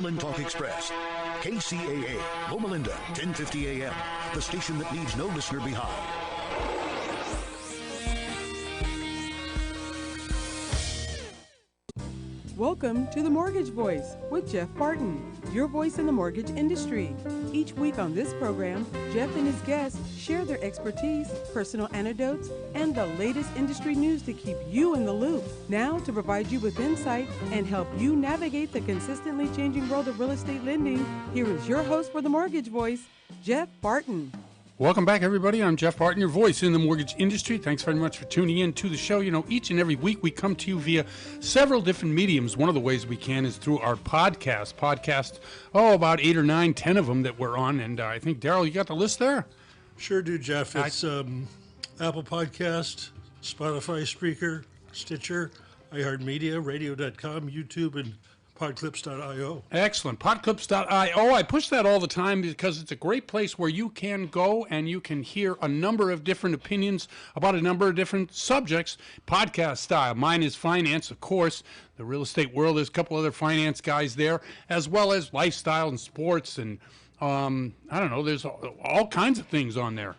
Talk Express. KCAA, Loma Linda, 1050 AM. The station that leaves no listener behind. Welcome to The Mortgage Voice with Jeff Barton, your voice in the mortgage industry. Each week on this program, Jeff and his guests share their expertise, personal anecdotes, and the latest industry news to keep you in the loop. Now, to provide you with insight and help you navigate the consistently changing world of real estate lending, here is your host for The Mortgage Voice, Jeff Barton. Welcome back, everybody. I'm Jeff Barton, your voice in the mortgage industry. Thanks very much for tuning in to the show. You know, each and every week we come to you via several different mediums. One of the ways we can is through our podcast, about 8 or 9, 10 of them that we're on. And I think, Daryl, you got the list there? Sure do, Jeff. It's Apple Podcast, Spotify, Spreaker, Stitcher, iHeartMedia, Radio.com, YouTube, and Podclips.io. Excellent. Podclips.io. I push that all the time because it's a great place where you can go and you can hear a number of different opinions about a number of different subjects, podcast style. Mine is finance, of course. The real estate world, there's a couple other finance guys there, as well as lifestyle and sports. And I don't know, there's all kinds of things on there.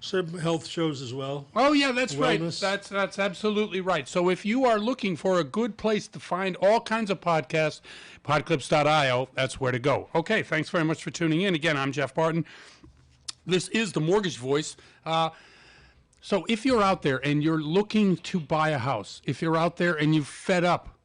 Some health shows as well. Oh, yeah, that's Wellness. right. That's absolutely right. So if you are looking for a good place to find all kinds of podcasts, podclips.io, that's where to go. Okay, thanks very much for tuning in. Again, I'm Jeff Barton. This is The Mortgage Voice. So if you're out there and you're looking to buy a house, if you're out there and you've fed up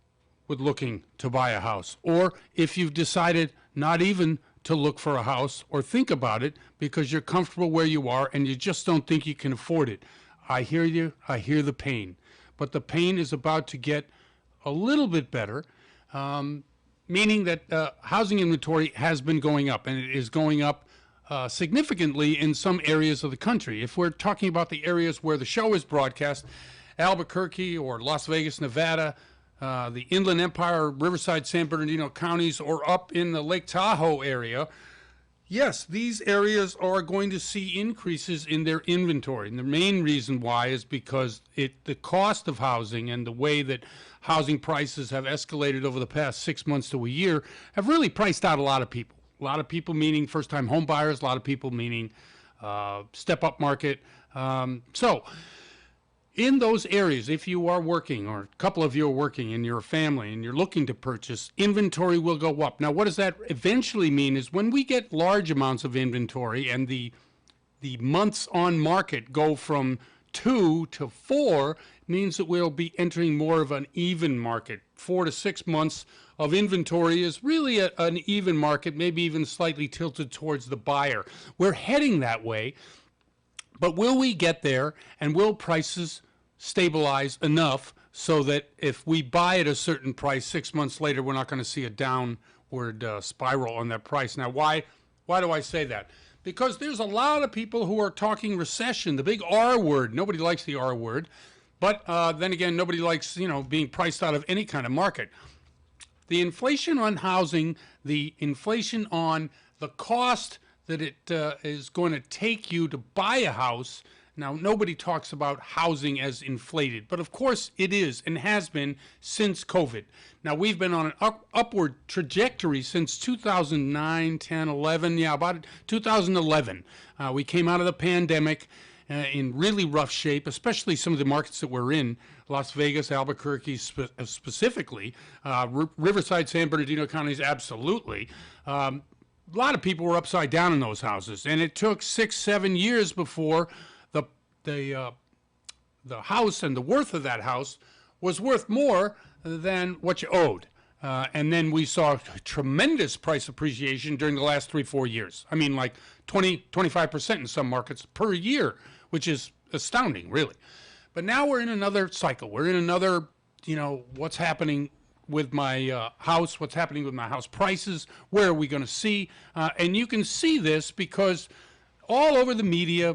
with looking to buy a house, or if you've decided not even to look for a house or think about it because you're comfortable where you are and you just don't think you can afford it. I hear you. I hear the pain. But the pain is about to get a little bit better, meaning that housing inventory has been going up, and it is going up significantly in some areas of the country. If we're talking about the areas where the show is broadcast, Albuquerque or Las Vegas, Nevada, the Inland Empire, Riverside, San Bernardino counties, or up in the Lake Tahoe area, yes, these areas are going to see increases in their inventory. And the main reason why is because the cost of housing and the way that housing prices have escalated over the past 6 months to a year have really priced out a lot of people. A lot of people meaning first-time home buyers, a lot of people meaning step-up market. So in those areas, if you are working, or a couple of you are working and you're a family and you're looking to purchase, inventory will go up. Now, what does that eventually mean is when we get large amounts of inventory and the months on market go from 2 to 4, means that we'll be entering more of an even market. 4 to 6 months of inventory is really an even market, maybe even slightly tilted towards the buyer. We're heading that way, but will we get there, and will prices stabilize enough so that if we buy at a certain price 6 months later, we're not going to see a downward spiral on that price? Now, why do I say that? Because there's a lot of people who are talking recession, the big R word. Nobody likes the R word, but then again, nobody likes, being priced out of any kind of market. The inflation on housing, the inflation on the cost that it is going to take you to buy a house. Now, nobody talks about housing as inflated, but of course it is and has been since COVID. Now, we've been on an upward trajectory since 2009, 10, 11, about 2011. We came out of the pandemic in really rough shape, especially some of the markets that we're in, Las Vegas, Albuquerque specifically, Riverside, San Bernardino counties, absolutely. A lot of people were upside down in those houses, and it took 6-7 years before the house and the worth of that house was worth more than what you owed. And then we saw tremendous price appreciation during the last 3-4 years. I mean, like 20-25% in some markets per year, which is astounding, really. But now we're in another cycle. We're in another, what's happening with my house, what's happening with my house prices, where are we going to see? And you can see this because all over the media,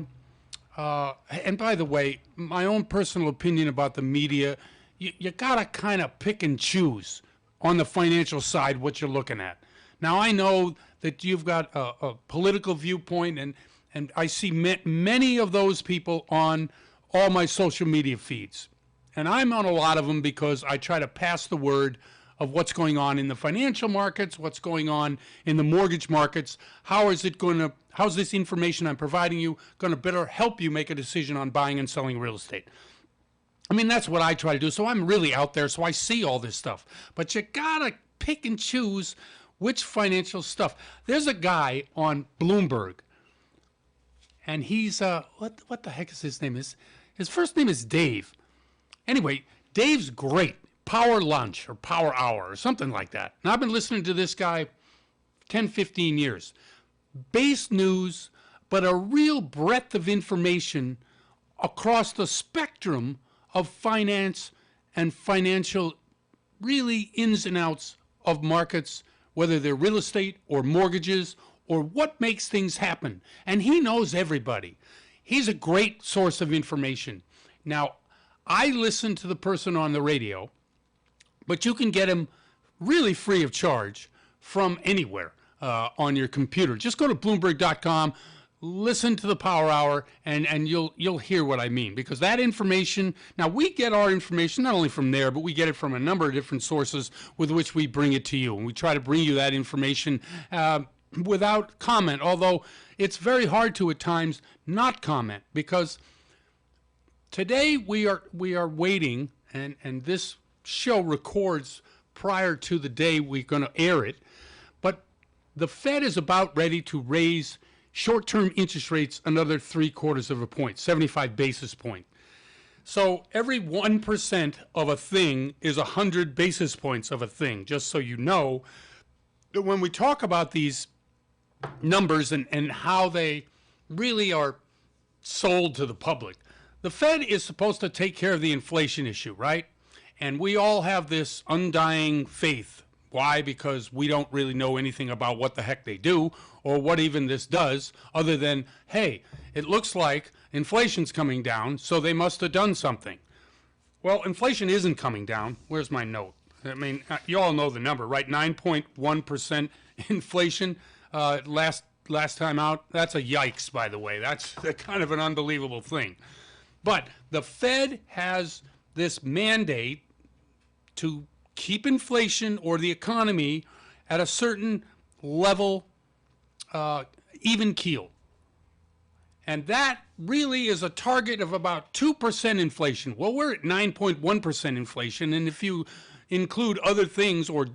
and by the way, my own personal opinion about the media, you got to kind of pick and choose on the financial side what you're looking at. Now, I know that you've got a political viewpoint, and I see many of those people on all my social media feeds. And I'm on a lot of them because I try to pass the word of what's going on in the financial markets, what's going on in the mortgage markets. How's this information I'm providing you going to better help you make a decision on buying and selling real estate? I mean, that's what I try to do. So I'm really out there, so I see all this stuff. But you gotta pick and choose which financial stuff. There's a guy on Bloomberg, and he's what the heck is his name? His first name is Dave. Anyway, Dave's great. Power Lunch or Power Hour or something like that. And I've been listening to this guy 10, 15 years. Base news, but a real breadth of information across the spectrum of finance and financial, really ins and outs of markets, whether they're real estate or mortgages or what makes things happen. And he knows everybody. He's a great source of information. Now, I listen to the person on the radio, but you can get him really free of charge from anywhere on your computer. Just go to Bloomberg.com, listen to the Power Hour, and you'll hear what I mean. Because that information, now we get our information not only from there, but we get it from a number of different sources with which we bring it to you. And we try to bring you that information without comment, although it's very hard to at times not comment, because today we are waiting, and this show records prior to the day we're going to air it, but the Fed is about ready to raise short-term interest rates another 3/4 of a point, 75 basis point. So every 1% of a thing is 100 basis points of a thing, just so you know that when we talk about these numbers and how they really are sold to the public, the Fed is supposed to take care of the inflation issue, right? And we all have this undying faith. Why? Because we don't really know anything about what the heck they do or what even this does, other than, hey, it looks like inflation's coming down, so they must have done something. Well, inflation isn't coming down. Where's my note? I mean, you all know the number, right? 9.1% inflation last time out. That's a yikes, by the way. That's kind of an unbelievable thing. But the Fed has this mandate to keep inflation or the economy at a certain level, even keel. And that really is a target of about 2% inflation. Well, we're at 9.1% inflation, and if you include other things or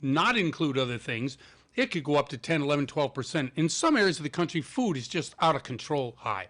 not include other things, it could go up to 10, 11, 12%. In some areas of the country, food is just out of control high.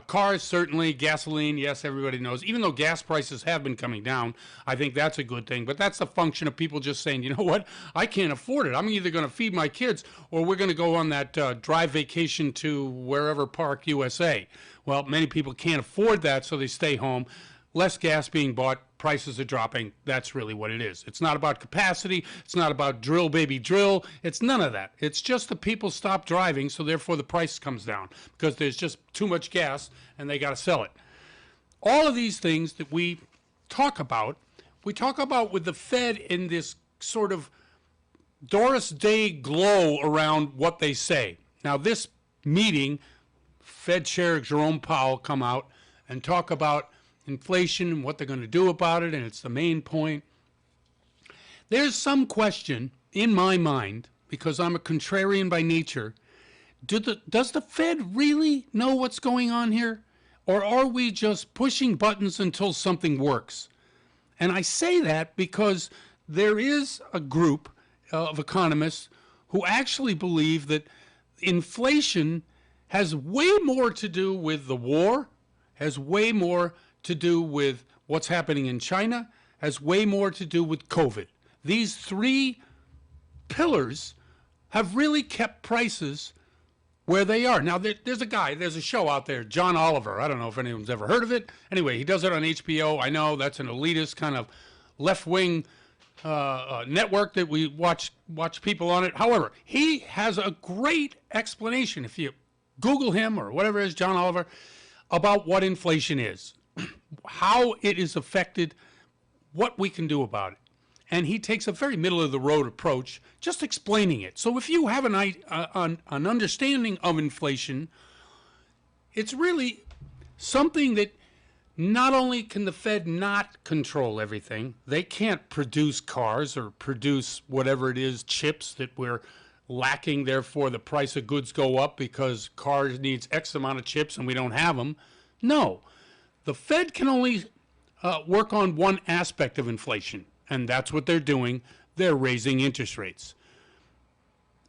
Cars, certainly. Gasoline, yes, everybody knows. Even though gas prices have been coming down, I think that's a good thing. But that's a function of people just saying, you know what, I can't afford it. I'm either going to feed my kids or we're going to go on that drive vacation to wherever park USA. Well, many people can't afford that, so they stay home. Less gas being bought, prices are dropping. That's really what it is. It's not about capacity. It's not about drill, baby, drill. It's none of that. It's just the people stop driving, so therefore the price comes down because there's just too much gas and they got to sell it. All of these things that we talk about with the Fed in this sort of Doris Day glow around what they say. Now, this meeting, Fed Chair Jerome Powell come out and talk about inflation and what they're going to do about it, and it's the main point. There's some question in my mind, because I'm a contrarian by nature, does the Fed really know what's going on here? Or are we just pushing buttons until something works? And I say that because there is a group of economists who actually believe that inflation has way more to do with the war, has way more to do with what's happening in China, has way more to do with COVID. These three pillars have really kept prices where they are. Now, there's a show out there, John Oliver. I don't know if anyone's ever heard of it. Anyway, he does it on HBO. I know that's an elitist kind of left-wing network that we watch people on it. However, he has a great explanation, if you Google him or whatever it is, John Oliver, about what inflation is, how it is affected, what we can do about it. And he takes a very middle-of-the-road approach, just explaining it. So if you have an understanding of inflation, it's really something that not only can the Fed not control everything, they can't produce cars or produce whatever it is, chips that we're lacking, therefore the price of goods go up because cars needs X amount of chips and we don't have them. No, the Fed can only work on one aspect of inflation, and that's what they're doing. They're raising interest rates.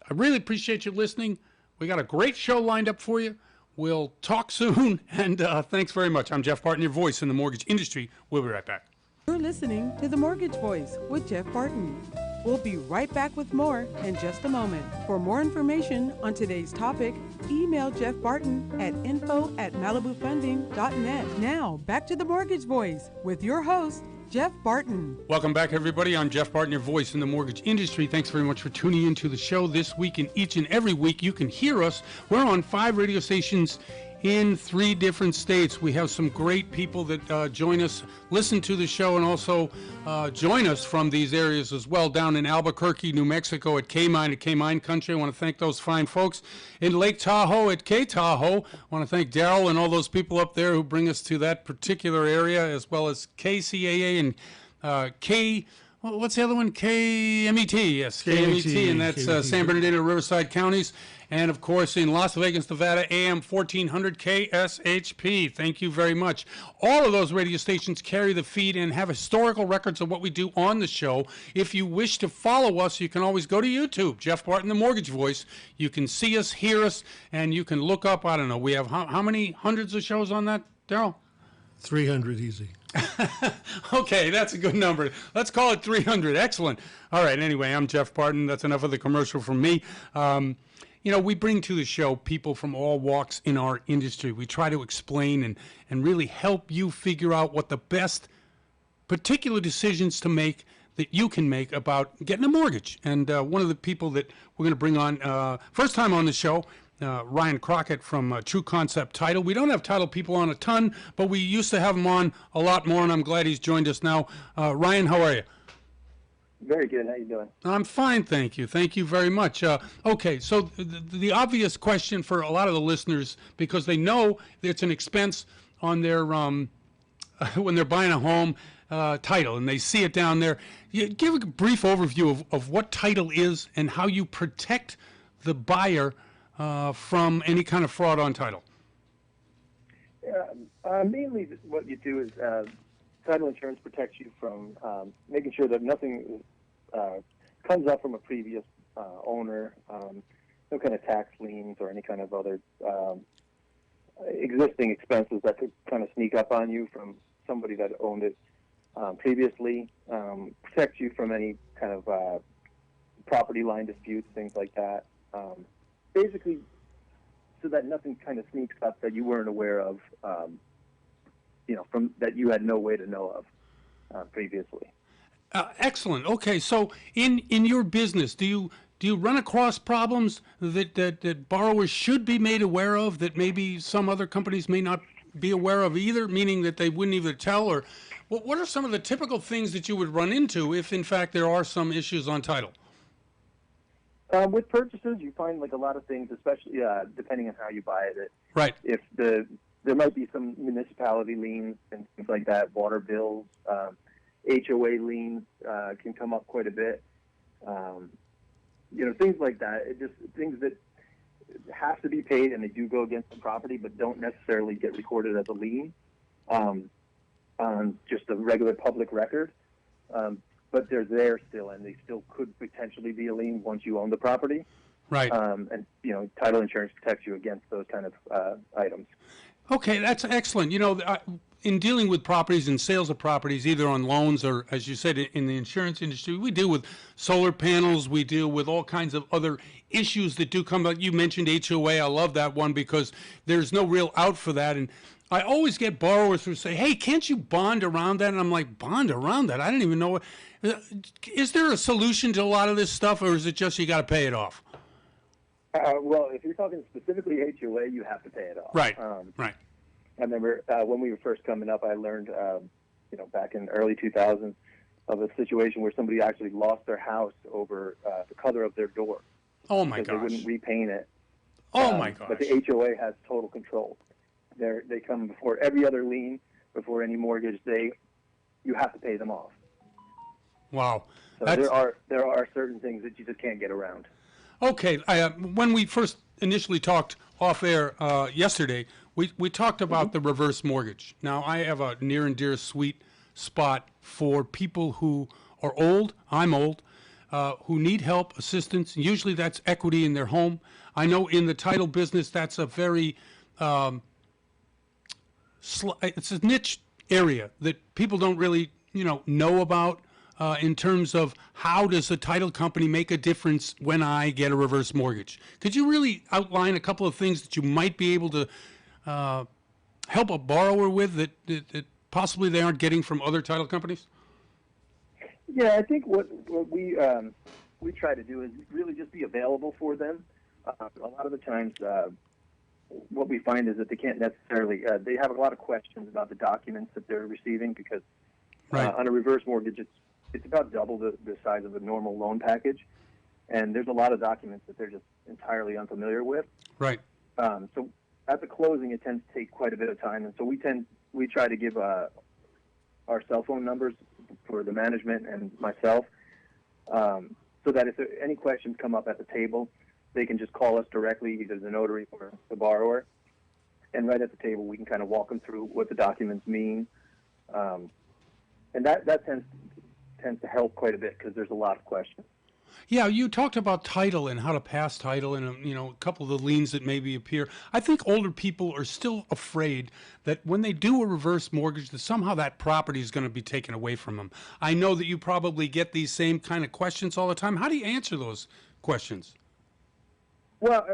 I really appreciate you listening. We got a great show lined up for you. We'll talk soon, and thanks very much. I'm Jeff Barton, your voice in the mortgage industry. We'll be right back. You're listening to The Mortgage Voice with Jeff Barton. We'll be right back with more in just a moment. For more information on today's topic, email Jeff Barton at info@malibufunding.net. Now, back to The Mortgage Voice with your host, Jeff Barton. Welcome back, everybody. I'm Jeff Barton, your voice in the mortgage industry. Thanks very much for tuning into the show this week, and each and every week you can hear us. We're on 5 radio stations in 3 different states. We have some great people that join us, listen to the show, and also join us from these areas as well. Down in Albuquerque, New Mexico at K-Mine Country. I want to thank those fine folks. In Lake Tahoe at K-Tahoe, I want to thank Daryl and all those people up there who bring us to that particular area, as well as KCAA and what's the other one? KMET, yes, KMET, and that's San Bernardino, Riverside counties. And, of course, in Las Vegas, Nevada, AM 1400 KSHP. Thank you very much. All of those radio stations carry the feed and have historical records of what we do on the show. If you wish to follow us, you can always go to YouTube, Jeff Barton, the Mortgage Voice. You can see us, hear us, and you can look up, I don't know, we have how many hundreds of shows on that, Daryl? 300 easy. Okay, that's a good number. Let's call it 300. Excellent. All right, anyway, I'm Jeff Barton. That's enough of the commercial from me. You know, we bring to the show people from all walks in our industry. We try to explain and really help you figure out what the best particular decisions to make that you can make about getting a mortgage. And one of the people that we're going to bring on, first time on the show, Ryan Crockett from True Concept Title. We don't have title people on a ton, but we used to have him on a lot more, and I'm glad he's joined us now. Ryan, how are you? Very good. How you doing? I'm fine, thank you. Thank you very much. Okay, so the obvious question for a lot of the listeners, because they know it's an expense on their when they're buying a home, title, and they see it down there. You give a brief overview of what title is and how you protect the buyer from any kind of fraud on title. Mainly what you do is title insurance protects you from making sure that nothing comes up from a previous owner, no kind of tax liens or any kind of other existing expenses that could kind of sneak up on you from somebody that owned it previously, protects you from any kind of property line disputes, things like that. Basically, so that nothing kind of sneaks up that you weren't aware of, from that you had no way to know of previously. Excellent. Okay, so in your business, do you run across problems that borrowers should be made aware of that maybe some other companies may not be aware of either, meaning that they wouldn't either tell? Or what are some of the typical things that you would run into if, in fact, there are some issues on title? With purchases, you find like a lot of things, especially depending on how you buy it. Right. If there might be some municipality liens and things like that, water bills, HOA liens can come up quite a bit. Things like that. It just things that have to be paid and they do go against the property, but don't necessarily get recorded as a lien on just a regular public record. But they're there still, and they still could potentially be a lien once you own the property. Right. And title insurance protects you against those kind of items. Okay, that's excellent. In dealing with properties and sales of properties, either on loans or, as you said, in the insurance industry, we deal with solar panels. We deal with all kinds of other issues that do come up. You mentioned HOA. I love that one because there's no real out for that. And I always get borrowers who say, hey, can't you bond around that? And I'm like, bond around that? I didn't even know what. Is there a solution to a lot of this stuff, or is it just you got to pay it off? Well, if you're talking specifically HOA, you have to pay it off. Right, right. I remember when we were first coming up, I learned, back in early 2000s, of a situation where somebody actually lost their house over the color of their door. Oh, my gosh. Because they wouldn't repaint it. Oh, my gosh. But the HOA has total control. They come before every other lien before any mortgage, you have to pay them off. Wow. So there are certain things that you just can't get around. Okay. When we first initially talked off air yesterday, we talked about the reverse mortgage. Now, I have a near and dear sweet spot for people who are old. I'm old. Who need help, assistance. Usually that's equity in their home. I know in the title business that's a very, it's a niche area that people don't really, know about in terms of how does a title company make a difference when I get a reverse mortgage. Could you really outline a couple of things that you might be able to help a borrower with that possibly they aren't getting from other title companies? Yeah, I think what we try to do is really just be available for them. A lot of the times, what we find is that they can't necessarily. They have a lot of questions about the documents that they're receiving because on a reverse mortgage, it's about double the size of a normal loan package, and there's a lot of documents that they're just entirely unfamiliar with. Right. So at the closing, it tends to take quite a bit of time, and so we try to give our cell phone numbers for the management and myself, so that if any questions come up at the table, they can just call us directly, either the notary or the borrower, and right at the table we can kind of walk them through what the documents mean, and that tends to help quite a bit because there's a lot of questions. Yeah, you talked about title and how to pass title and, a couple of the liens that maybe appear. I think older people are still afraid that when they do a reverse mortgage, that somehow that property is going to be taken away from them. I know that you probably get these same kind of questions all the time. How do you answer those questions? Well,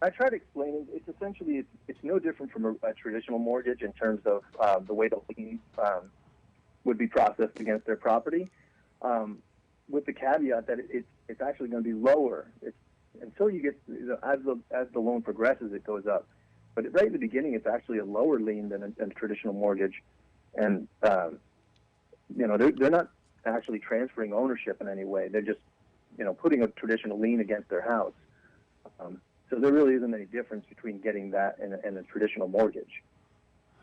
I try to explain it. It's essentially, it's no different from a traditional mortgage in terms of the way the lien would be processed against their property. With the caveat that it's actually going to be lower. Until you get, as the loan progresses, it goes up. But right in the beginning, it's actually a lower lien than a traditional mortgage, and they're not actually transferring ownership in any way. They're just putting a traditional lien against their house. So there really isn't any difference between getting that and a traditional mortgage.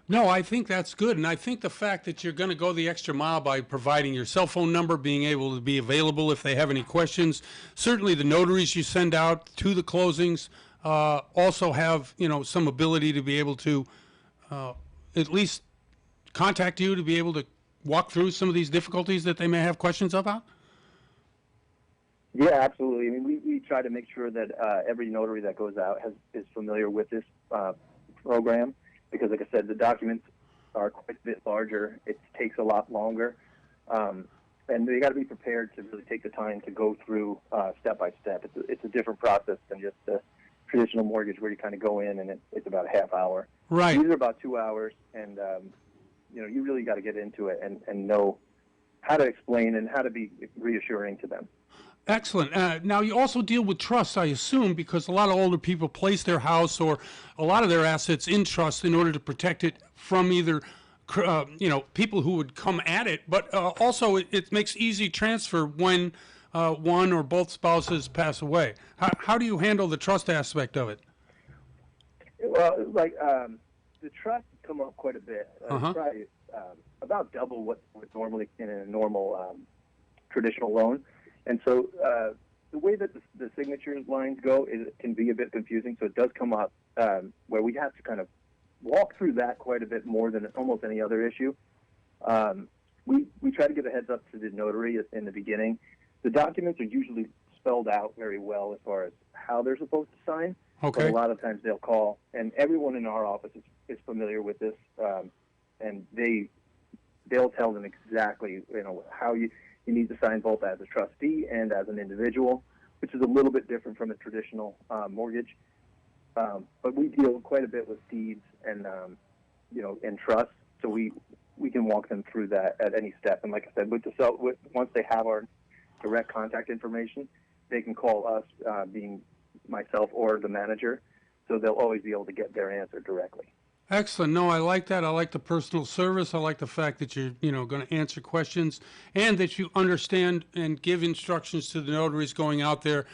No, I think that's good. And I think the fact that you're going to go the extra mile by providing your cell phone number, being able to be available if they have any questions. Certainly the notaries you send out to the closings also have, some ability to be able to at least contact you to be able to walk through some of these difficulties that they may have questions about. Yeah, absolutely. I mean, we try to make sure that every notary that goes out is familiar with this program. Because, like I said, the documents are quite a bit larger. It takes a lot longer. And they got to be prepared to really take the time to go through step by step. It's a different process than just the traditional mortgage where you kind of go in and it's about a half hour. Right. These are about 2 hours, and, you really got to get into it and know how to explain and how to be reassuring to them. Excellent. Now, you also deal with trusts, I assume, because a lot of older people place their house or a lot of their assets in trust in order to protect it from either, people who would come at it, but also it makes easy transfer when one or both spouses pass away. How do you handle the trust aspect of it? Well, the trusts come up quite a bit. Probably about double what normally in a normal traditional loan. And so the way that the signature lines go it can be a bit confusing. So it does come up where we have to kind of walk through that quite a bit more than almost any other issue. We try to give a heads up to the notary in the beginning. The documents are usually spelled out very well as far as how they're supposed to sign. Okay. But a lot of times they'll call, and everyone in our office is familiar with this, and they'll tell them exactly how you need to sign both as a trustee and as an individual, which is a little bit different from a traditional mortgage. But we deal quite a bit with deeds and and trust, so we can walk them through that at any step. And like I said, once they have our direct contact information, they can call us, being myself or the manager, so they'll always be able to get their answer directly. Excellent. No, I like that. I like the personal service. I like the fact that you're, going to answer questions and that you understand and give instructions to the notaries going out there.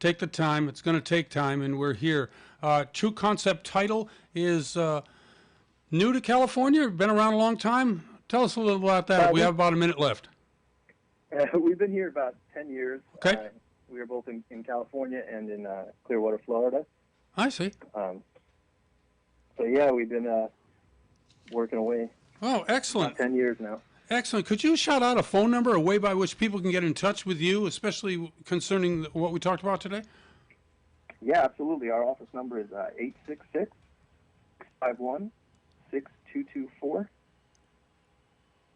Take the time. It's going to take time, and we're here. True Concept Title is New to California? Been around a long time? Tell us a little about that. We have about a minute left. We've been here about 10 years. Okay. We were both in California and in Clearwater, Florida. I see. So, yeah, we've been working away. Oh, excellent. About 10 years now. Excellent. Could you shout out a phone number, a way by which people can get in touch with you, especially concerning what we talked about today? Yeah, absolutely. Our office number is 866-551-6224.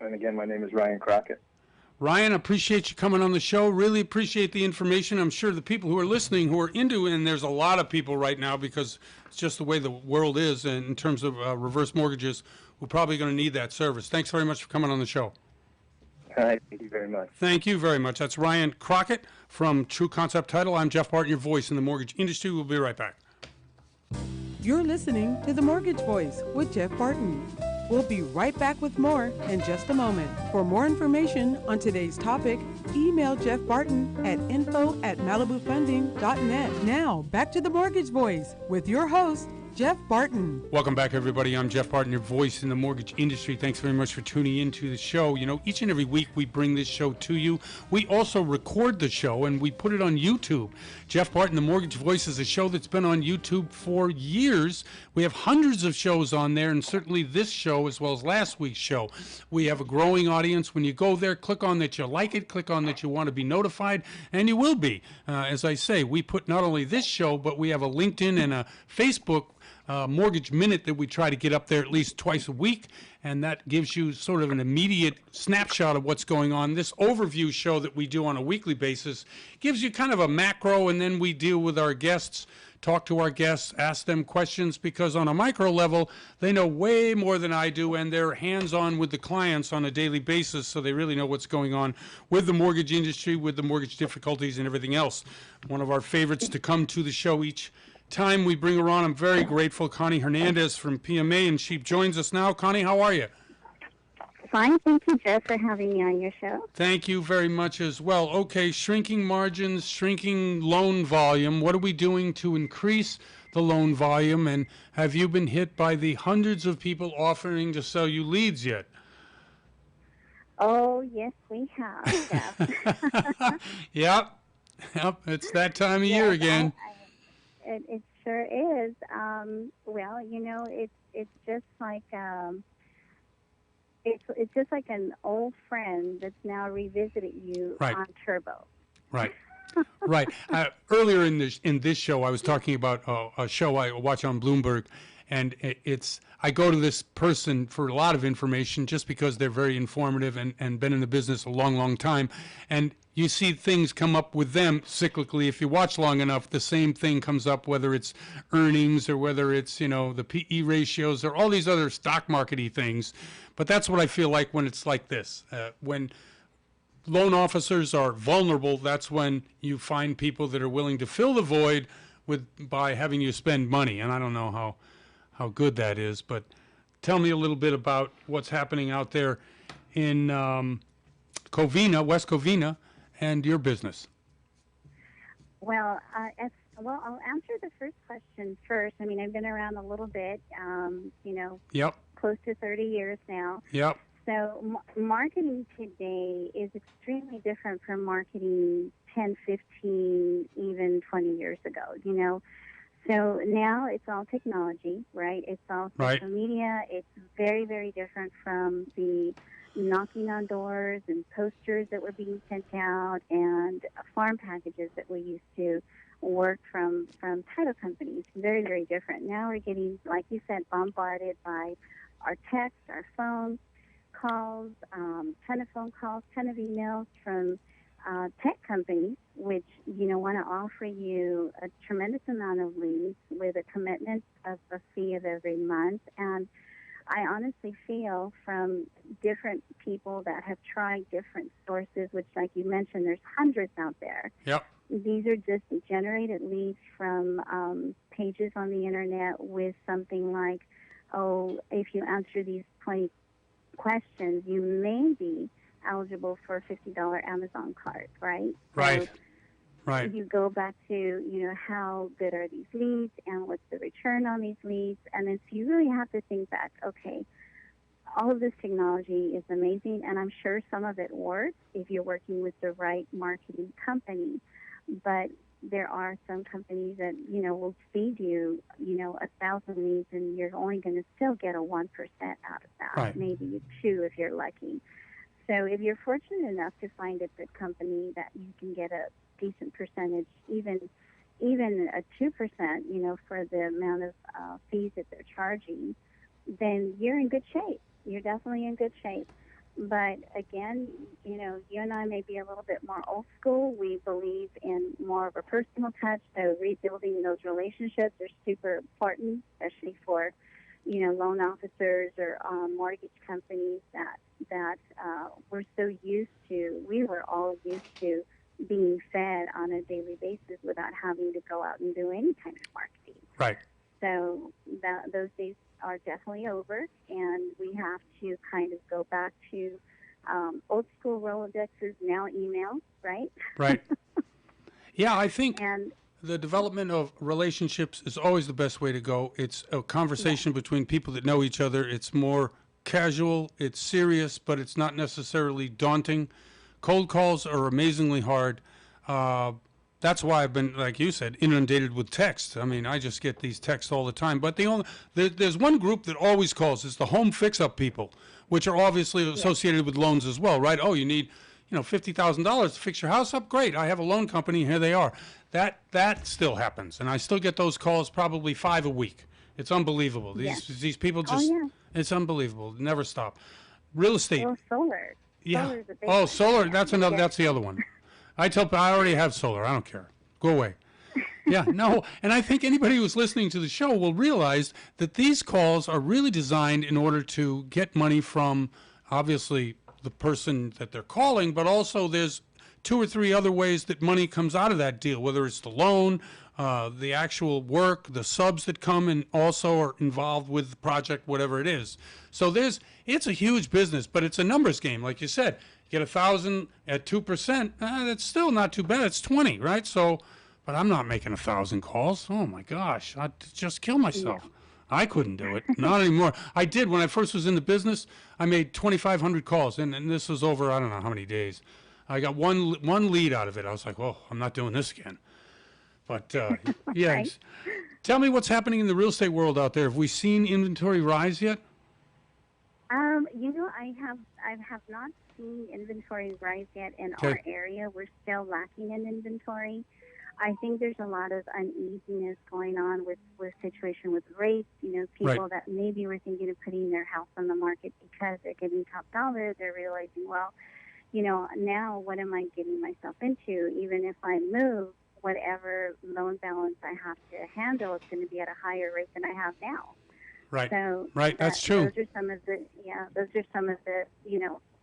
And again, my name is Ryan Crockett. Ryan, appreciate you coming on the show. Really appreciate the information. I'm sure the people who are listening who are into it, and there's a lot of people right now because it's just the way the world is in terms of reverse mortgages, we're probably going to need that service. Thanks very much for coming on the show. All right, thank you very much. Thank you very much. That's Ryan Crockett from True Concept Title. I'm Jeff Barton, your voice in the mortgage industry. We'll be right back. You're listening to The Mortgage Voice with Jeff Barton. We'll be right back with more in just a moment. For more information on today's topic, email Jeff Barton at info@malibufunding.net. Now, back to The Mortgage Voice with your host, Jeff Barton. Welcome back, everybody. I'm Jeff Barton, your voice in the mortgage industry. Thanks very much for tuning in to the show. You know, each and every week we bring this show to you. We also record the show and we put it on YouTube. Jeff Barton, the Mortgage Voice, is a show that's been on YouTube for years. We have hundreds of shows on there, and certainly this show as well as last week's show. We have a growing audience. When you go there, click on that you like it, click on that you want to be notified, and you will be. As I say, we put not only this show, but we have a LinkedIn and a Facebook Mortgage Minute that we try to get up there at least twice a week, and that gives you sort of an immediate snapshot of what's going on. This overview show that we do on a weekly basis gives you kind of a macro, and then we deal with our guests, talk to our guests, ask them questions, because on a micro level, they know way more than I do, and they're hands-on with the clients on a daily basis, so they really know what's going on with the mortgage industry, with the mortgage difficulties and everything else. One of our favorites to come to the show each time we bring her on. I'm very grateful, Connie Hernandez from PMA, and she joins us now. Connie, how are you? Fine. Thank you, Jeff, for having me on your show. Thank you very much as well. Okay, shrinking margins, shrinking loan volume. What are we doing to increase the loan volume? And have you been hit by the hundreds of people offering to sell you leads yet? Oh, yes, we have, Jeff. Yep. It's that time of year again. It sure is. Well, you know, it's just like it's just like an old friend that's now revisited you on turbo. Right. Right. Earlier in this show, I was talking about a show I watch on Bloomberg, and I go to this person for a lot of information just because they're very informative and been in the business a long, long time. And you see things come up with them cyclically. If you watch long enough, the same thing comes up, whether it's earnings or whether it's, the PE ratios or all these other stock market-y things. But that's what I feel like when it's like this. When loan officers are vulnerable, that's when you find people that are willing to fill the void by having you spend money. And I don't know how good that is, but tell me a little bit about what's happening out there in Covina, West Covina, and your business. Well, I'll answer the first question first. I mean, I've been around a little bit, Yep. close to 30 years now. Yep. So marketing today is extremely different from marketing 10, 15, even 20 years ago, So now it's all technology, right? It's all social media. It's very, very different from the knocking on doors and posters that were being sent out and farm packages that we used to work from title companies. Very, very different. Now we're getting, like you said, bombarded by our text, our phone calls, ton of phone calls, ton of emails from tech companies, which, want to offer you a tremendous amount of leads with a commitment of a fee of every month. And I honestly feel from different people that have tried different sources, which, like you mentioned, there's hundreds out there. Yep. These are just generated leads from pages on the internet with something like, if you answer these 20 questions, you may be eligible for a $50 Amazon card, right? Right. Right. You go back to, how good are these leads and what's the return on these leads. And then so you really have to think back, okay, all of this technology is amazing, and I'm sure some of it works if you're working with the right marketing company. But there are some companies that, will feed you, 1,000 leads, and you're only going to still get a 1% out of that, Right. maybe 2 if you're lucky. So if you're fortunate enough to find a good company that you can get a decent percentage, even a 2%, for the amount of fees that they're charging, then you're in good shape. You're definitely in good shape. But again, you and I may be a little bit more old school. We believe in more of a personal touch. So rebuilding those relationships are super important, especially for, loan officers or mortgage companies that we were all used to being fed on a daily basis without having to go out and do any kind of marketing. Right. So those days are definitely over, and we have to kind of go back to old school Rolodexes, now email, right? Right. Yeah, I think And the development of relationships is always the best way to go. It's a conversation between people that know each other. It's more casual, it's serious, but it's not necessarily daunting. Cold calls are amazingly hard. That's why I've been, like you said, inundated with text. I mean, I just get these texts all the time. But there's one group that always calls. It's the home fix-up people, which are obviously associated with loans as well, right? Oh, you need, $50,000 to fix your house up? Great. I have a loan company. Here they are. That still happens. And I still get those calls, probably 5 a week. It's unbelievable. These people just, it's unbelievable. Never stop. Real estate. well, solar. Yeah. Solar's a big Oh, one. solar. Yeah. That's the other one. I already have solar. I don't care. Go away. Yeah, no. And I think anybody who's listening to the show will realize that these calls are really designed in order to get money from, obviously, the person that they're calling, but also there's 2 or 3 other ways that money comes out of that deal, whether it's the loan, the actual work, the subs that come and also are involved with the project, whatever it is. So it's a huge business, but it's a numbers game. Like you said, you get 1,000 at 2%, that's still not too bad. It's 20, right? So, but I'm not making 1,000 calls. Oh my gosh, I'd just kill myself. Yeah. I couldn't do it. Not anymore. I did when I first was in the business. I made 2,500 calls, and this was over I don't know how many days. I got one lead out of it. I was like, oh, I'm not doing this again. But yeah, Right. Tell me what's happening in the real estate world out there. Have we seen inventory rise yet? I have not seen inventory rise yet in Okay. our area. We're still lacking in inventory. I think there's a lot of uneasiness going on with situation with rates. People that maybe were thinking of putting their house on the market because they're getting top dollar. They're realizing, well, now what am I getting myself into? Even if I move, whatever loan balance I have to handle, it's going to be at a higher rate than I have now. Right. So that's true. Those are some of the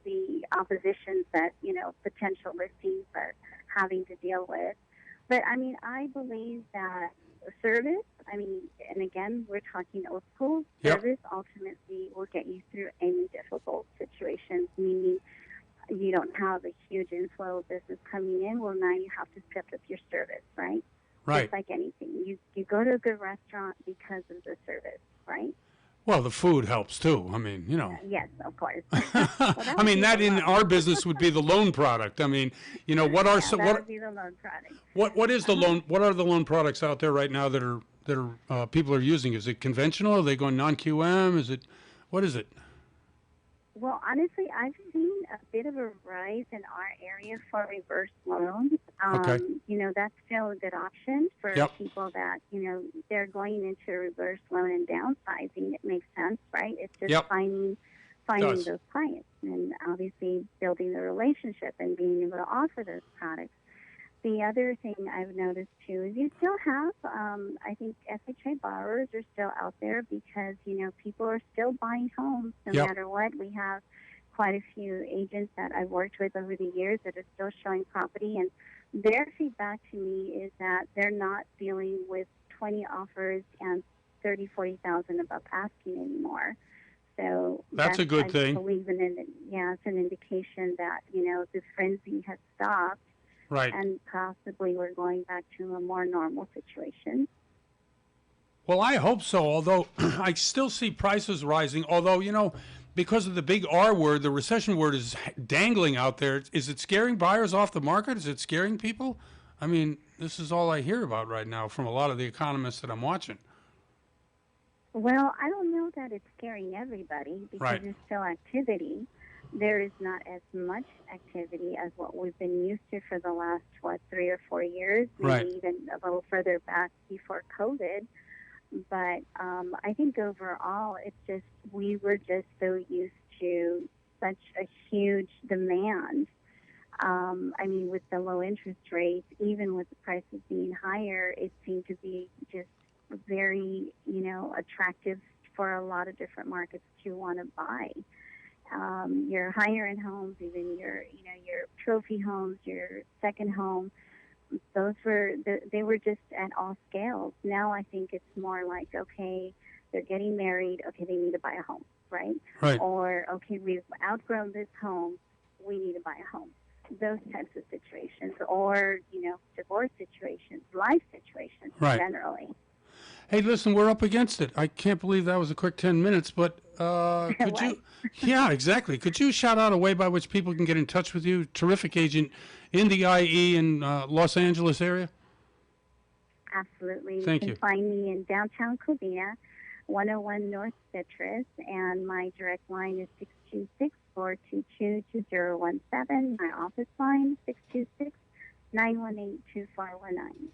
the oppositions that potential listings are having to deal with. But I believe that service. And again, we're talking old school. Yep. Service ultimately will get you through any difficult situations. Meaning, you don't have a huge inflow of business coming in. Well, now you have to step up your service, right? Right. Just like anything, you go to a good restaurant because of the service, right? Well, the food helps too. Yes, of course. That in our business would be the loan product. What are that would be the loan product. What is the loan? What are the loan products out there right now that are people are using? Is it conventional? Are they going non-QM? What is it? Well, honestly, I've seen a bit of a rise in our area for reverse loans. Okay. That's still a good option for Yep. people that, they're going into a reverse loan and downsizing. It makes sense, right? It's just Yep. finding Does. those clients and obviously building the relationship and being able to offer those products. The other thing I've noticed too is you still have, I think FHA borrowers are still out there because, people are still buying homes no Yep. matter what. We have quite a few agents that I've worked with over the years that are still showing property, and their feedback to me is that they're not dealing with 20 offers and 30, 40,000 above asking anymore. So That's a good I thing. believe it's an indication that, the frenzy has stopped. Right. And possibly we're going back to a more normal situation. Well, I hope so, although I still see prices rising. Although, because of the big R word, the recession word is dangling out there. Is it scaring buyers off the market? Is it scaring people? I mean, this is all I hear about right now from a lot of the economists that I'm watching. Well, I don't know that it's scaring everybody because Right. there's still activity. There is not as much activity as what we've been used to for the last, 3 or 4 years, maybe Right. even a little further back before COVID. But I think overall, it's just we were just so used to such a huge demand. I mean, with the low interest rates, even with the prices being higher, it seemed to be just very, attractive for a lot of different markets to want to buy. Your higher end homes, even your trophy homes, your second home, they were just at all scales. Now I think it's more like, okay, they're getting married, okay, they need to buy a home, right? Right. Or, okay, we've outgrown this home, we need to buy a home. Those types of situations, or, divorce situations, life situations Right. generally. Hey, listen, we're up against it. I can't believe that was a quick 10 minutes, but could you? Yeah, exactly. Could you shout out a way by which people can get in touch with you? Terrific agent in the IE and Los Angeles area. Absolutely. Thank you you. can find me in downtown Covina, 101 North Citrus, and my direct line is 626-422-2017. My office line, 626-918-2419.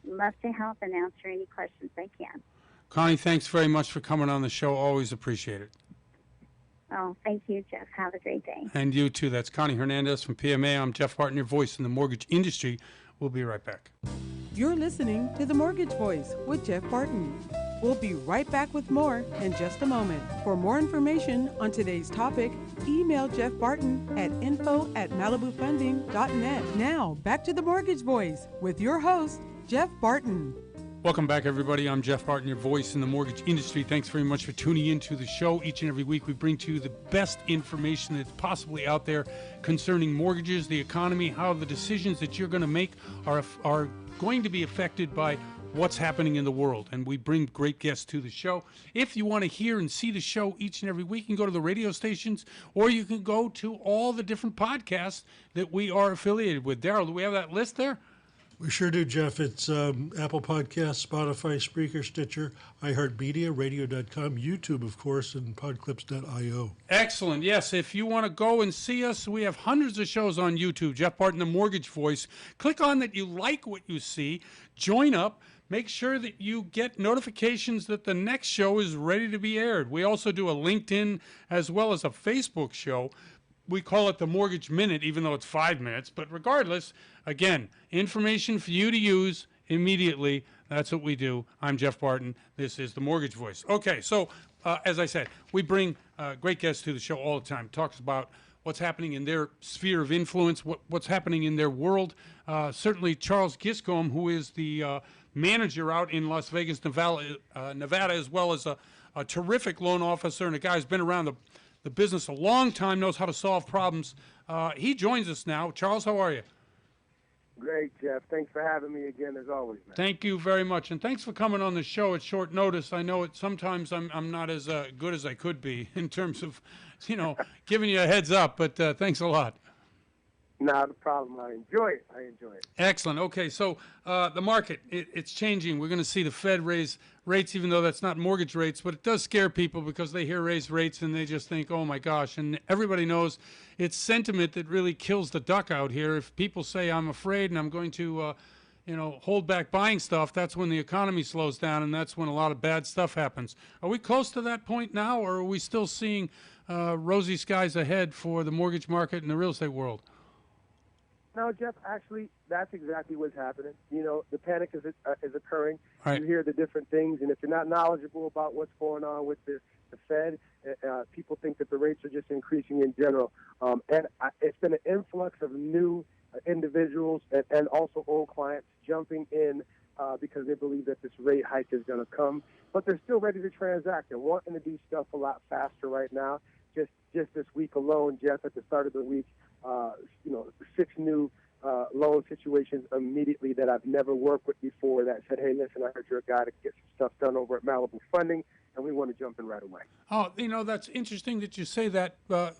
Love to help and answer any questions I can. Connie, thanks very much for coming on the show. Always appreciate it. Oh, thank you, Jeff. Have a great day. And you too. That's Connie Hernandez from PMA. I'm Jeff Barton, your voice in the mortgage industry. We'll be right back. You're listening to The Mortgage Voice with Jeff Barton. We'll be right back with more in just a moment. For more information on today's topic, email Jeff Barton at info@malibufunding.net. Now, back to The Mortgage Voice with your host, Jeff Barton. Welcome back, everybody. I'm Jeff Barton, your voice in the mortgage industry. Thanks very much for tuning in to the show. Each and every week, we bring to you the best information that's possibly out there concerning mortgages, the economy, how the decisions that you're going to make are going to be affected by what's happening in the world. And we bring great guests to the show. If you want to hear and see the show each and every week, you can go to the radio stations, or you can go to all the different podcasts that we are affiliated with. Daryl, do we have that list there? We sure do, Jeff. It's Apple Podcasts, Spotify, Spreaker, Stitcher, iHeartMedia, Radio.com, YouTube, of course, and Podclips.io. Excellent. Yes, if you want to go and see us, we have hundreds of shows on YouTube. Jeff Barton, the Mortgage Voice. Click on that you like what you see. Join up. Make sure that you get notifications that the next show is ready to be aired. We also do a LinkedIn as well as a Facebook show. We call it the Mortgage Minute, even though it's 5 minutes. But regardless, again, information for you to use immediately. That's what we do. I'm Jeff Barton. This is the Mortgage Voice. Okay, so as I said, we bring great guests to the show all the time. Talks about what's happening in their sphere of influence, what's happening in their world. Certainly Charles Giscombe, who is the manager out in Las Vegas, Nevada, as well as a terrific loan officer and a guy who's been around the business a long time, knows how to solve problems. He joins us now. Charles, how are you? Great, Jeff. Thanks for having me again, as always, man. Thank you very much, and thanks for coming on the show at short notice. I know sometimes I'm not as good as I could be in terms of, giving you a heads up, but thanks a lot. Not a problem. I enjoy it. Excellent. Okay, so the market, it's changing. We're going to see the Fed raise rates, even though that's not mortgage rates, but it does scare people because they hear raise rates and they just think, oh my gosh. And everybody knows it's sentiment that really kills the duck out here. If people say, I'm afraid and I'm going to, hold back buying stuff, that's when the economy slows down and that's when a lot of bad stuff happens. Are we close to that point now, or are we still seeing rosy skies ahead for the mortgage market and the real estate world? No, Jeff, actually, that's exactly what's happening. The panic is occurring. Right. You hear the different things, and if you're not knowledgeable about what's going on with the Fed, people think that the rates are just increasing in general. It's been an influx of new individuals and also old clients jumping in because they believe that this rate hike is going to come. But they're still ready to transact and wanting to do stuff a lot faster right now. Just this week alone, Jeff, at the start of the week, 6 new loan situations immediately that I've never worked with before that said, hey, listen, I heard you're a guy to get some stuff done over at Malibu Funding, and we want to jump in right away. Oh, that's interesting that you say that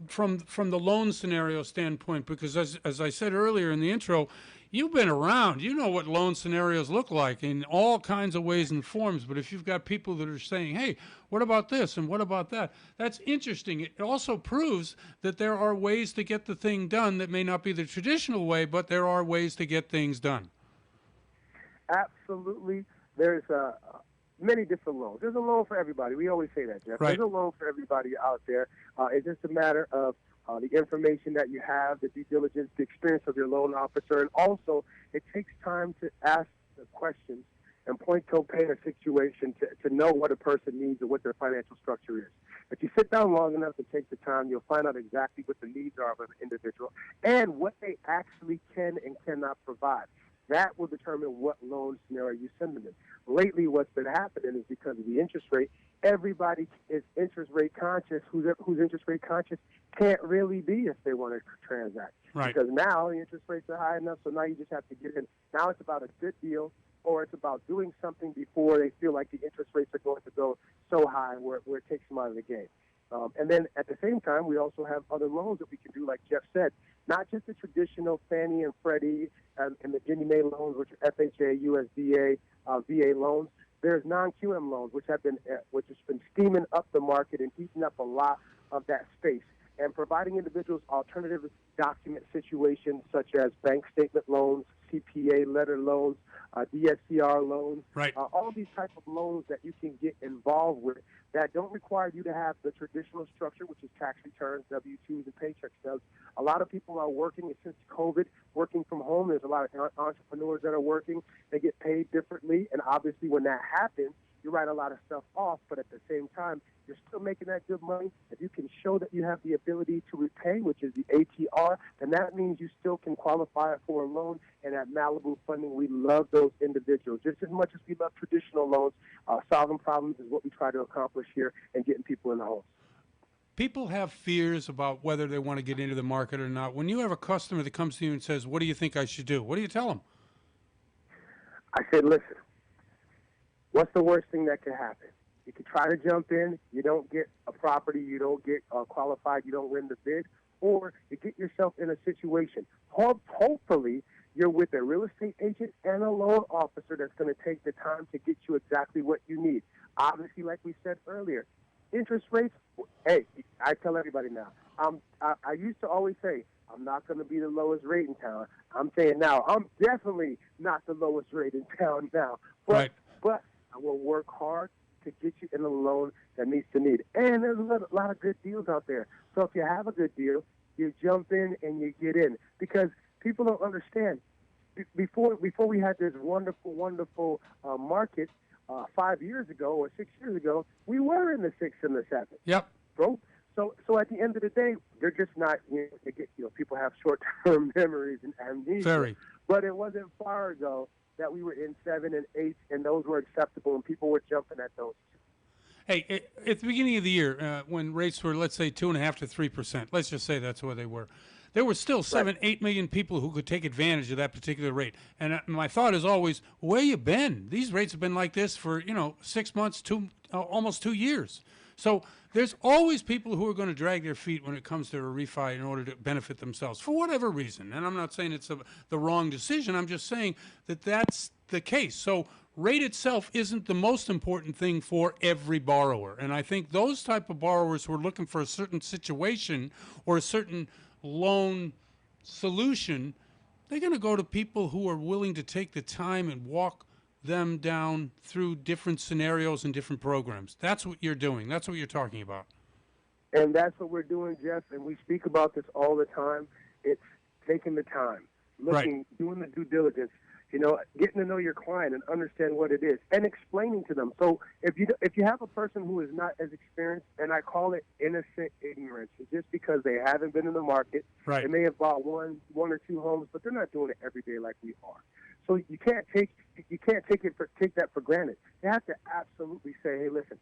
from the loan scenario standpoint, because as I said earlier in the intro, you've been around. You know what loan scenarios look like in all kinds of ways and forms. But if you've got people that are saying, hey, what about this and what about that? That's interesting. It also proves that there are ways to get the thing done that may not be the traditional way, but there are ways to get things done. Absolutely. There's many different loans. There's a loan for everybody. We always say that, Jeff. Right. There's a loan for everybody out there. It's just a matter of the information that you have, the due diligence, the experience of your loan officer, and also it takes time to ask the questions and point to paint a situation to know what a person needs and what their financial structure is. If you sit down long enough to take the time, you'll find out exactly what the needs are of an individual and what they actually can and cannot provide. That will determine what loan scenario you send them in. Lately, what's been happening is because of the interest rate, everybody is interest rate conscious. Who's interest rate conscious can't really be if they want to transact. Right. Because now the interest rates are high enough, so now you just have to get in. Now it's about a good deal, or it's about doing something before they feel like the interest rates are going to go so high where it takes them out of the game. And then at the same time, we also have other loans that we can do, like Jeff said, not just the traditional Fannie and Freddie and the Ginnie Mae loans, which are FHA, USDA, VA loans. There's non-QM loans, which has been steaming up the market and eating up a lot of that space, and providing individuals alternative document situations such as bank statement loans, CPA letter loans, DSCR loans, right. All these types of loans that you can get involved with that don't require you to have the traditional structure, which is tax returns, W-2s, and paycheck stubs. A lot of people are working since COVID, working from home. There's a lot of entrepreneurs that are working. They get paid differently, and obviously when that happens, you write a lot of stuff off, but at the same time, you're still making that good money. If you can show that you have the ability to repay, which is the ATR, then that means you still can qualify for a loan. And at Malibu Funding, we love those individuals. Just as much as we love traditional loans, solving problems is what we try to accomplish here and getting people in the homes. People have fears about whether they want to get into the market or not. When you have a customer that comes to you and says, what do you think I should do? What do you tell them? I said, listen, what's the worst thing that could happen? You could try to jump in, you don't get a property, you don't get qualified, you don't win the bid, or you get yourself in a situation. Hopefully, you're with a real estate agent and a loan officer that's going to take the time to get you exactly what you need. Obviously, like we said earlier, interest rates, hey, I tell everybody now, I used to always say, I'm not going to be the lowest rate in town. I'm saying now, I'm definitely not the lowest rate in town now. But I will work hard to get you in a loan that meets the need. And there's a lot of good deals out there. So if you have a good deal, you jump in and you get in. Because people don't understand. Before we had this wonderful market 5 years ago or 6 years ago, we were in the 6 and the 7. Yep. Bro. So at the end of the day, they're just not, people have short-term memories and amnesia. Very. But it wasn't far ago that we were in 7 and 8, and those were acceptable, and people were jumping at those. Hey, at the beginning of the year, when rates were, let's say, 2.5% to 3%, let's just say that's where they were, there were still 8 million people who could take advantage of that particular rate. And my thought is always, where you been? These rates have been like this for, 6 months, almost 2 years. So there's always people who are going to drag their feet when it comes to a refi in order to benefit themselves for whatever reason. And I'm not saying it's the wrong decision. I'm just saying that that's the case. So rate itself isn't the most important thing for every borrower. And I think those type of borrowers who are looking for a certain situation or a certain loan solution, they're going to go to people who are willing to take the time and walk them down through different scenarios and different programs. That's what you're doing. That's what you're talking about. And that's what we're doing, Jeff, and we speak about this all the time. It's taking the time, looking, doing the due diligence, getting to know your client and understand what it is and explaining to them. So if you have a person who is not as experienced, and I call it innocent ignorance, it's just because they haven't been in the market, they may have bought one or two homes, but they're not doing it every day like we are. So you can't take that for granted. You have to absolutely say, hey, listen,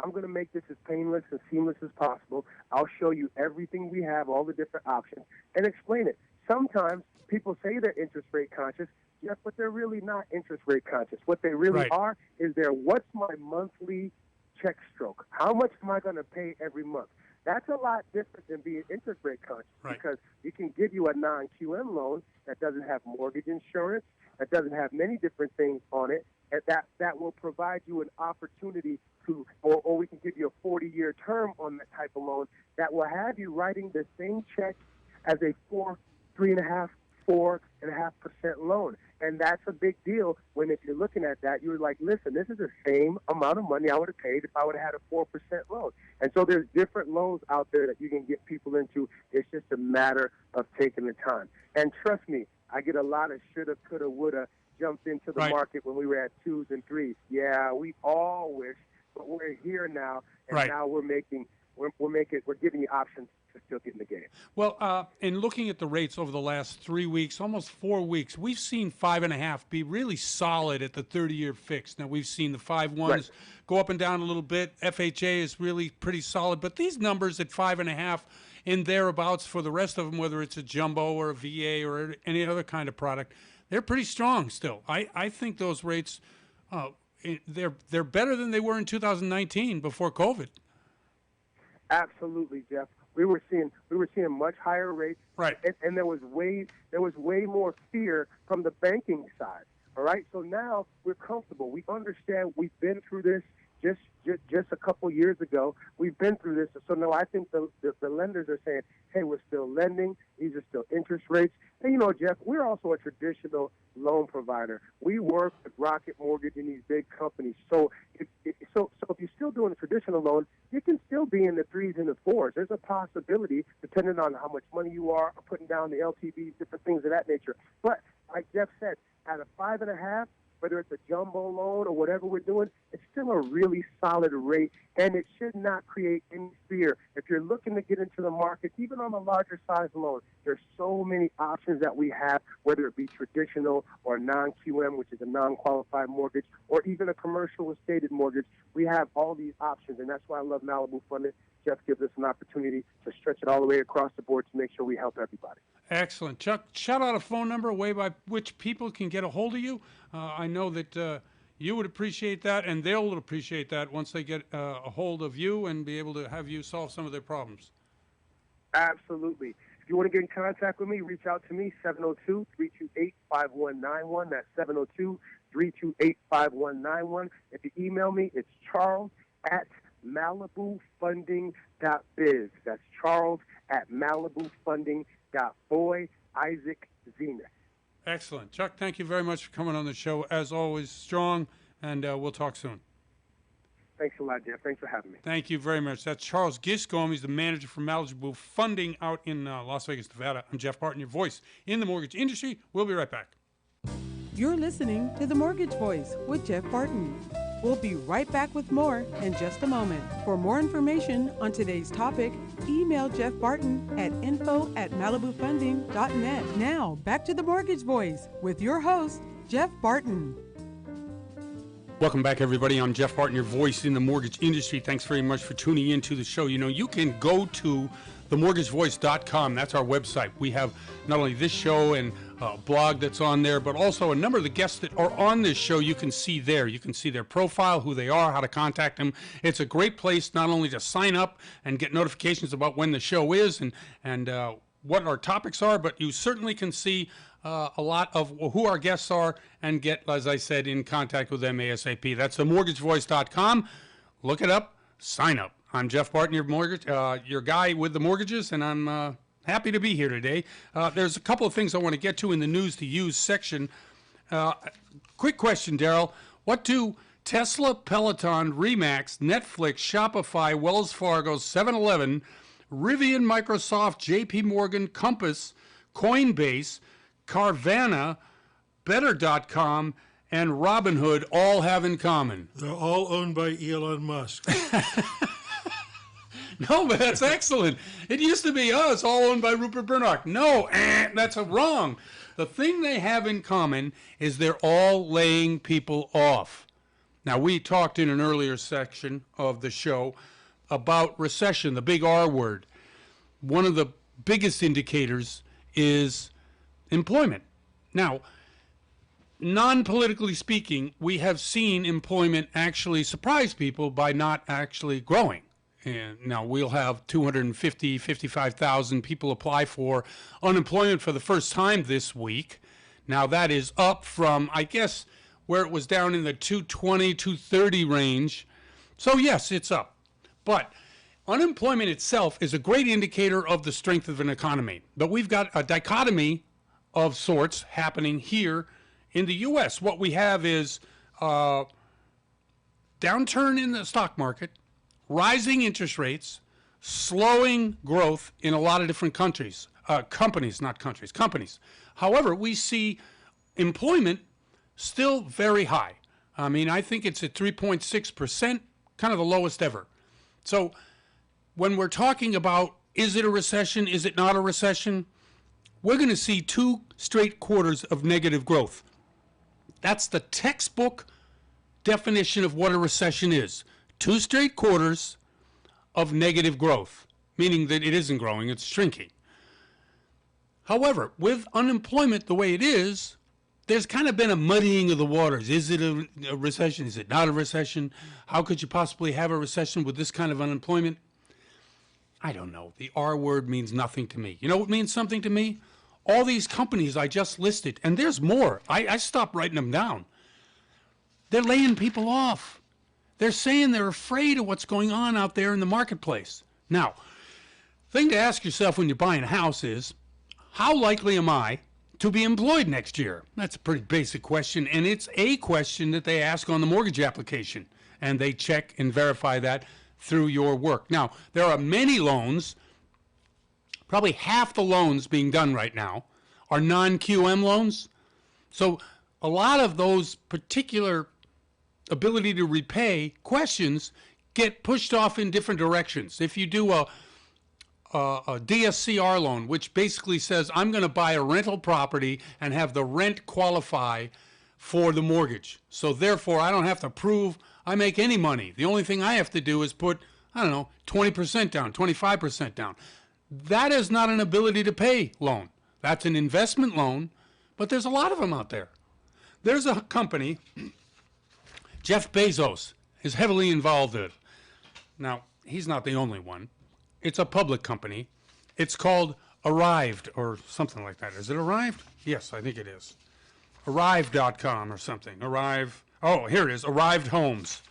I'm going to make this as painless and seamless as possible. I'll show you everything we have, all the different options, and explain it. Sometimes people say they're interest rate conscious, yes, but they're really not interest rate conscious. What they really are is what's my monthly check stroke? How much am I going to pay every month? That's a lot different than being interest rate conscious because we can give you a non-QM loan that doesn't have mortgage insurance, that doesn't have many different things on it, and that will provide you an opportunity to, or we can give you a 40-year term on that type of loan that will have you writing the same check as a 4.5% loan. And that's a big deal when if you're looking at that, you're like, listen, this is the same amount of money I would have paid if I would have had a 4% loan. And so there's different loans out there that you can get people into. It's just a matter of taking the time. And trust me, I get a lot of shoulda, coulda, woulda jumped into the market when we were at 2s and 3s. Yeah, we all wish, but we're here now, and now we're giving you options to still get in the game. Well, in looking at the rates over the last 3 weeks, almost 4 weeks, we've seen 5.5 be really solid at the 30-year fix. Now, we've seen the 5.1s go up and down a little bit. FHA is really pretty solid, but these numbers at 5.5 and thereabouts for the rest of them, whether it's a jumbo or a VA or any other kind of product, they're pretty strong still. I think those rates, they're better than they were in 2019 before COVID. Absolutely, Jeff. We were seeing much higher rates, and there was way more fear from the banking side. All right, so now we're comfortable. We understand. We've been through this just a couple years ago. We've been through this, so now I think the lenders are saying, hey, we're still lending. These are still interest rates. And you know, Jeff, we're also a traditional loan provider. We work with Crockett Mortgage and these big companies. So if you're still doing a traditional loan, you can still be in the 3s and the 4s. There's a possibility, depending on how much money you are, putting down the LTVs, different things of that nature. But like Jeff said, at a 5.5, whether it's a jumbo loan or whatever we're doing, it's still a really solid rate, and it should not create any fear. If you're looking to get into the market, even on a larger size loan, there's so many options that we have, whether it be traditional or non-QM, which is a non-qualified mortgage, or even a commercial or stated mortgage. We have all these options, and that's why I love Malibu Funding. Jeff gives us an opportunity to stretch it all the way across the board to make sure we help everybody. Excellent. Chuck, shout out a phone number, a way by which people can get a hold of you. I know that you would appreciate that, and they'll appreciate that once they get a hold of you and be able to have you solve some of their problems. Absolutely. If you want to get in contact with me, reach out to me, 702-328-5191. That's 702-328-5191. If you email me, it's charles@malibufunding.biz. That's charles@malibufunding.boy, Isaac Zenith. Excellent. Chuck, thank you very much for coming on the show. As always, strong, and we'll talk soon. Thanks a lot, Jeff. Thanks for having me. Thank you very much. That's Charles Giscombe. He's the manager for Malibu Funding out in Las Vegas, Nevada. I'm Jeff Barton, your voice in the mortgage industry. We'll be right back. You're listening to The Mortgage Voice with Jeff Barton. We'll be right back with more in just a moment. For more information on today's topic, email Jeff Barton at info@malibufunding.net. Now, back to The Mortgage Voice with your host, Jeff Barton. Welcome back, everybody. I'm Jeff Barton, your voice in the mortgage industry. Thanks very much for tuning in to the show. You know, you can go to themortgagevoice.com. That's our website. We have not only this show and a blog that's on there, but also a number of the guests that are on this show you can see there. You can see their profile, who they are, how to contact them. It's a great place not only to sign up and get notifications about when the show is and what our topics are, but you certainly can see a lot of who our guests are and get, as I said, in contact with them ASAP. That's themortgagevoice.com. Look it up, sign up. I'm Jeff Barton, your guy with the mortgages, and I'm happy to be here today. There's a couple of things I want to get to in the news to use section. Quick question, Daryl. What do Tesla, Peloton, Remax, Netflix, Shopify, Wells Fargo, 7-Eleven, Rivian, Microsoft, JP Morgan, Compass, Coinbase, Carvana, Better.com, and Robinhood all have in common? They're all owned by Elon Musk. No, but that's excellent. It used to be, it's all owned by Rupert Murdoch. No, that's wrong. The thing they have in common is they're all laying people off. Now, we talked in an earlier section of the show about recession, the big R word. One of the biggest indicators is employment. Now, non-politically speaking, we have seen employment actually surprise people by not actually growing. And now we'll have 55,000 people apply for unemployment for the first time this week. Now that is up from, I guess, where it was down in the 220, 230 range. So yes, it's up. But unemployment itself is a great indicator of the strength of an economy. But we've got a dichotomy of sorts happening here in the U.S. What we have is downturn in the stock market, rising interest rates, slowing growth in a lot of different countries, companies. However, we see employment still very high. I mean, I think it's at 3.6%, kind of the lowest ever. So when we're talking about, is it a recession, is it not a recession, we're going to see 2 straight quarters of negative growth. That's the textbook definition of what a recession is. 2 straight quarters of negative growth, meaning that it isn't growing, it's shrinking. However, with unemployment the way it is, there's kind of been a muddying of the waters. Is it a recession? Is it not a recession? How could you possibly have a recession with this kind of unemployment? I don't know. The R word means nothing to me. You know what means something to me? All these companies I just listed, and there's more. I stopped writing them down. They're laying people off. They're saying they're afraid of what's going on out there in the marketplace. Now, the thing to ask yourself when you're buying a house is, how likely am I to be employed next year? That's a pretty basic question, and it's a question that they ask on the mortgage application, and they check and verify that through your work. Now, there are many loans, probably half the loans being done right now are non-QM loans. So a lot of those particular ability to repay questions get pushed off in different directions. If you do a DSCR loan, which basically says I'm going to buy a rental property and have the rent qualify for the mortgage. So therefore, I don't have to prove I make any money. The only thing I have to do is put, 20% down, 25% down. That is not an ability to pay loan. That's an investment loan, but there's a lot of them out there. There's a company, Jeff Bezos is heavily involved in it. Now, he's not the only one. It's a public company. It's called Arrived or something like that. Is it Arrived? Yes, I think it is. Arrive.com or something. Arrive. Oh, here it is. Arrived Homes.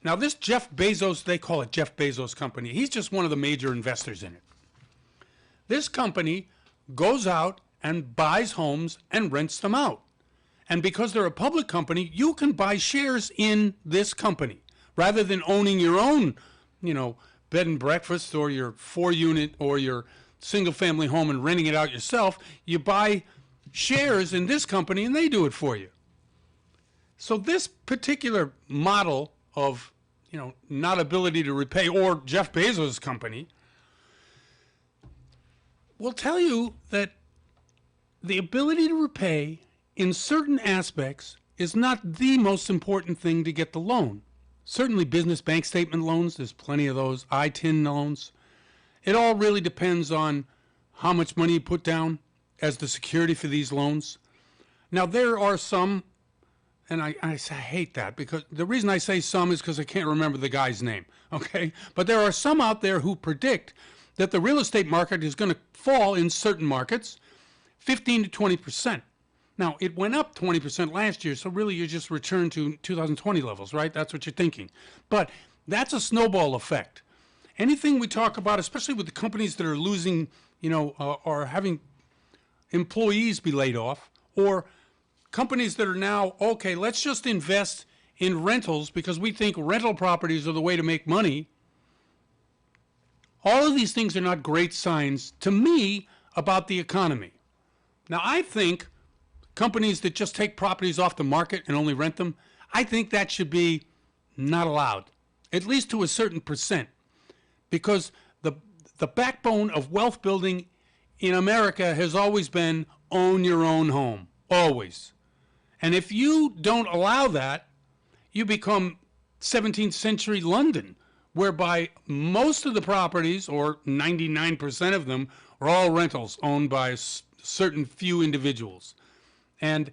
Now, this Jeff Bezos, they call it Jeff Bezos Company. He's just one of the major investors in it. This company goes out and buys homes and rents them out. And because they're a public company, you can buy shares in this company rather than owning your own, bed and breakfast or your 4-unit or your single-family home and renting it out yourself. You buy shares in this company and they do it for you. So this particular model of, not ability to repay, or Jeff Bezos' company, will tell you that the ability to repay in certain aspects is not the most important thing to get the loan. Certainly business bank statement loans, there's plenty of those, ITIN loans. It all really depends on how much money you put down as the security for these loans. Now there are some, and I hate that, because the reason I say some is because I can't remember the guy's name, okay? But there are some out there who predict that the real estate market is going to fall in certain markets 15 to 20%. Now, it went up 20% last year, so really you just returned to 2020 levels, right? That's what you're thinking. But that's a snowball effect. Anything we talk about, especially with the companies that are losing, or having employees be laid off, or companies that are now, okay, let's just invest in rentals because we think rental properties are the way to make money. All of these things are not great signs to me about the economy. Now, I think companies that just take properties off the market and only rent them, I think that should be not allowed, at least to a certain percent, because the backbone of wealth building in America has always been own your own home, always. And if you don't allow that, you become 17th century London, whereby most of the properties, or 99% of them, are all rentals owned by certain few individuals. And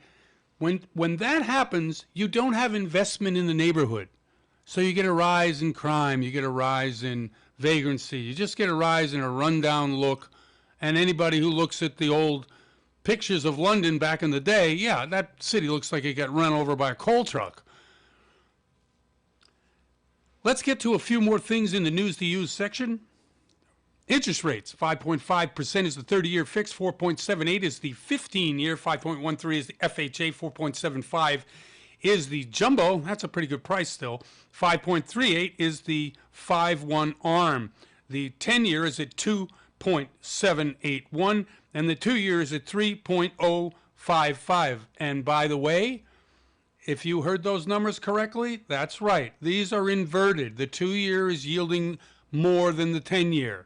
when that happens, you don't have investment in the neighborhood. So you get a rise in crime, you get a rise in vagrancy, you just get a rise in a rundown look. And anybody who looks at the old pictures of London back in the day, yeah, that city looks like it got run over by a coal truck. Let's get to a few more things in the news to use section. Interest rates, 5.5% is the 30-year fix, 4.78 is the 15-year, 5.13 is the FHA, 4.75 is the jumbo. That's a pretty good price still. 5.38 is the 5-1 ARM. The 10-year is at 2.781, and the 2-year is at 3.055. And by the way, if you heard those numbers correctly, that's right. These are inverted. The 2-year is yielding more than the 10-year.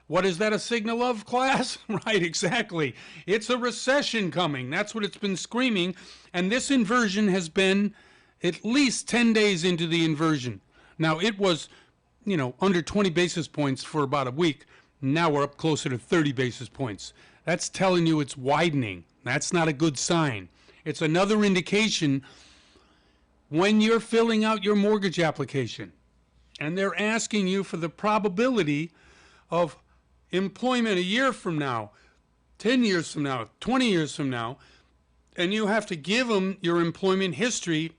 What is that a signal of, class? Right, exactly. It's a recession coming. That's what it's been screaming. And this inversion has been at least 10 days into the inversion. Now, it was, under 20 basis points for about a week. Now we're up closer to 30 basis points. That's telling you it's widening. That's not a good sign. It's another indication when you're filling out your mortgage application and they're asking you for the probability of employment a year from now, 10 years from now, 20 years from now, and you have to give them your employment history,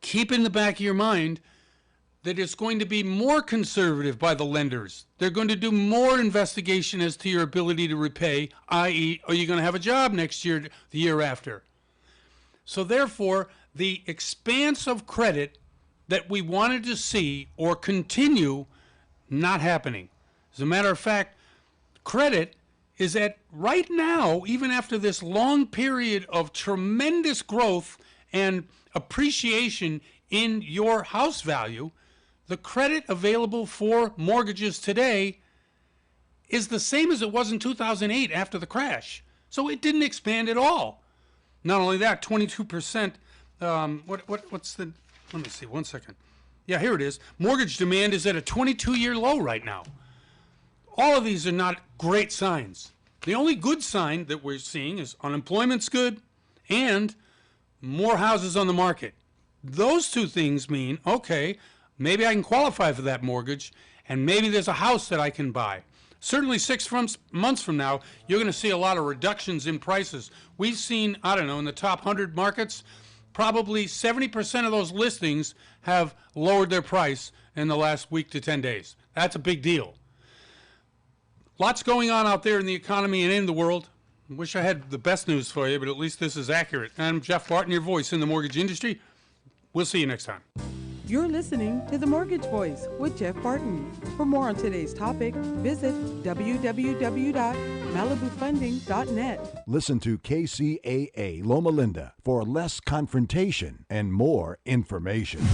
keep in the back of your mind that it's going to be more conservative by the lenders. They're going to do more investigation as to your ability to repay, i.e., are you going to have a job next year, the year after? So therefore, the expanse of credit that we wanted to see or continue, not happening. As a matter of fact, credit is at right now, even after this long period of tremendous growth and appreciation in your house value, the credit available for mortgages today is the same as it was in 2008 after the crash. So it didn't expand at all. Not only that, 22%, what's the, let me see, one second. Yeah, here it is. Mortgage demand is at a 22-year low right now. All of these are not great signs. The only good sign that we're seeing is unemployment's good and more houses on the market. Those two things mean, okay, maybe I can qualify for that mortgage and maybe there's a house that I can buy. Certainly 6 months from now, you're going to see a lot of reductions in prices. We've seen, I don't know, in the top 100 markets, probably 70% of those listings have lowered their price in the last week to 10 days. That's a big deal. Lots going on out there in the economy and in the world. I wish I had the best news for you, but at least this is accurate. I'm Jeff Barton, your voice in the mortgage industry. We'll see you next time. You're listening to The Mortgage Voice with Jeff Barton. For more on today's topic, visit www.malibufunding.net. Listen to KCAA Loma Linda for less confrontation and more information.